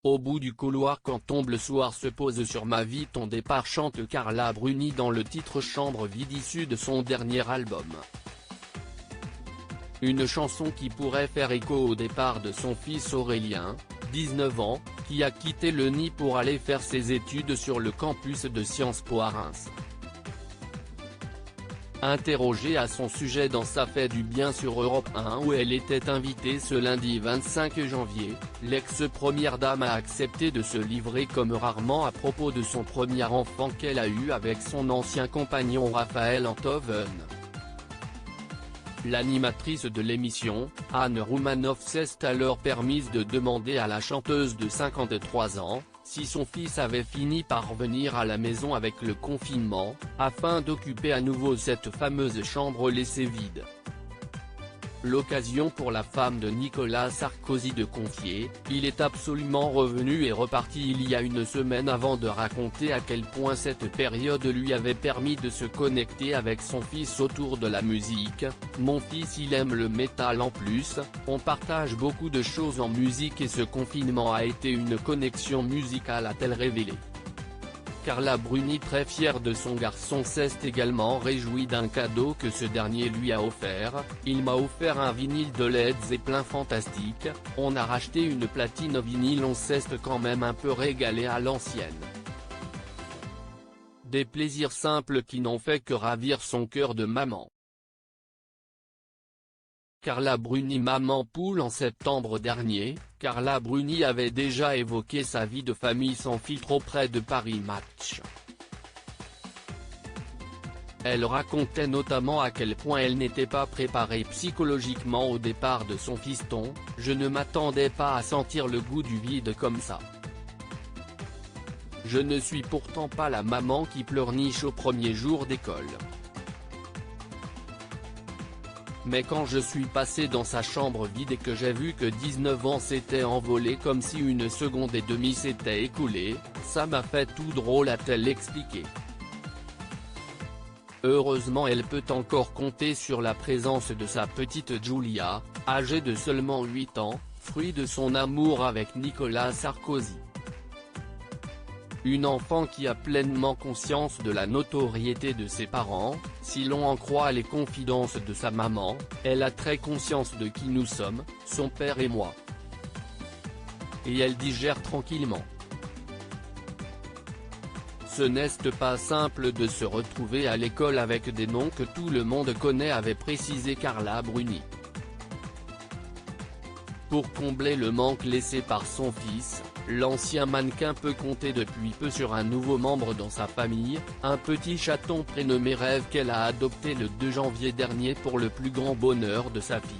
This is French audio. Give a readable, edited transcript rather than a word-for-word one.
Au bout du couloir quand tombe le soir se pose sur ma vie ton départ chante Carla Bruni dans le titre Chambre vide issu de son dernier album. Une chanson qui pourrait faire écho au départ de son fils Aurélien, 19 ans, qui a quitté le nid pour aller faire ses études sur le campus de Sciences Po à Reims. Interrogée à son sujet dans Ça fait du bien sur Europe 1 où elle était invitée ce lundi 25 janvier, l'ex-première dame a accepté de se livrer comme rarement à propos de son premier enfant qu'elle a eu avec son ancien compagnon Raphaël Enthoven. L'animatrice de l'émission, Anne Roumanoff s'est alors permise de demander à la chanteuse de 53 ans, si son fils avait fini par revenir à la maison avec le confinement, afin d'occuper à nouveau cette fameuse chambre laissée vide. L'occasion pour la femme de Nicolas Sarkozy de confier, il est absolument revenu et reparti il y a une semaine avant de raconter à quel point cette période lui avait permis de se connecter avec son fils autour de la musique. Mon fils il aime le métal en plus, on partage beaucoup de choses en musique et ce confinement a été une connexion musicale a-t-elle révélé. Carla Bruni très fière de son garçon s'est également réjouie d'un cadeau que ce dernier lui a offert. Il m'a offert un vinyle de Led Zeppelin fantastique, on a racheté une platine vinyle on s'est quand même un peu régalé à l'ancienne. Des plaisirs simples qui n'ont fait que ravir son cœur de maman. Carla Bruni maman poule en septembre dernier, Carla Bruni avait déjà évoqué sa vie de famille sans filtre auprès de Paris Match. Elle racontait notamment à quel point elle n'était pas préparée psychologiquement au départ de son fiston, « Je ne m'attendais pas à sentir le goût du vide comme ça. Je ne suis pourtant pas la maman qui pleurniche au premier jour d'école. Mais quand je suis passé dans sa chambre vide et que j'ai vu que 19 ans s'étaient envolés comme si une seconde et demie s'était écoulée, ça m'a fait tout drôle a-t-elle expliqué. Heureusement elle peut encore compter sur la présence de sa petite Giulia, âgée de seulement 8 ans, fruit de son amour avec Nicolas Sarkozy. Une enfant qui a pleinement conscience de la notoriété de ses parents, si l'on en croit les confidences de sa maman, elle a très conscience de qui nous sommes, son père et moi. Et elle digère tranquillement. Ce n'est pas simple de se retrouver à l'école avec des noms que tout le monde connaît avait précisé Carla Bruni. Pour combler le manque laissé par son fils, l'ancien mannequin peut compter depuis peu sur un nouveau membre dans sa famille, un petit chaton prénommé Rêve qu'elle a adopté le 2 janvier dernier pour le plus grand bonheur de sa fille.